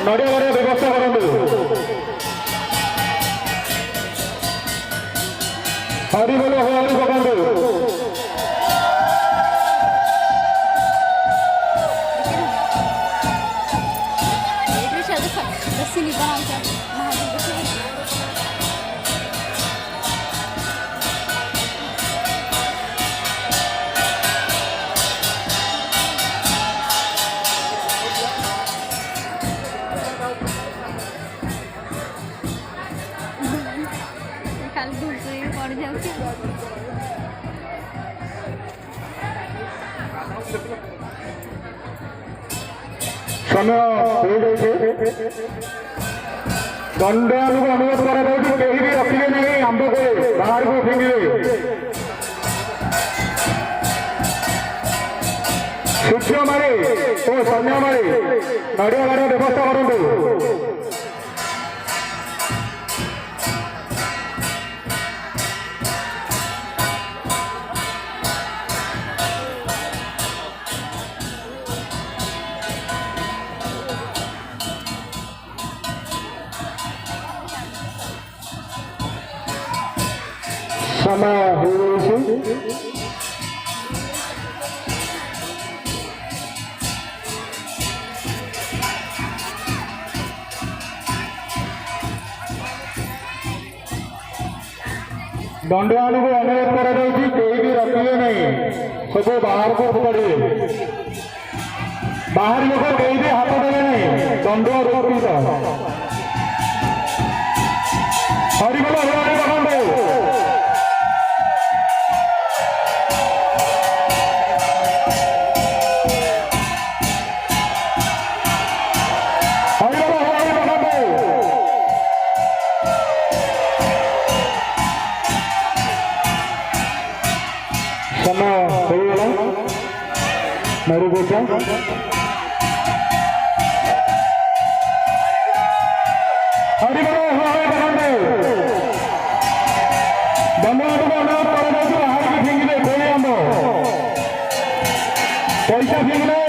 नड़िया गाड़ी व्यवस्था करूँ हरी बोलो हरी पकाऊ समय दंडालु अनुरोध कर कहीं भी रखिए नहीं आंब को बाहर को फिंगे सूक्ष्म मारे और सन्या मारे नड़िया गाड़ी व्यवस्था करूँ समय दंडालु को अनुरोध कर कहीं भी रखिए नहीं सब बाहर को पड़े बाहर लोग कहीं भी हाथ देवे नहीं दंड रोकित हरिबोल हरि बखंडे समय हो मेरे बेटा हरि बोलो हरि बखंडे बंधुबांधव को अनुरोध कर बाहर की फिंगले कोई आंब पैसा फिंगले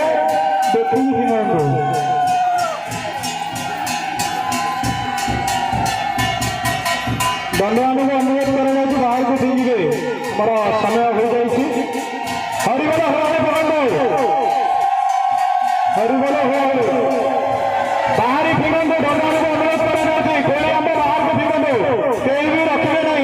देखी फिंगो बंधुबांधव को अनुरोध कर बाहर को फिंगे मोर समय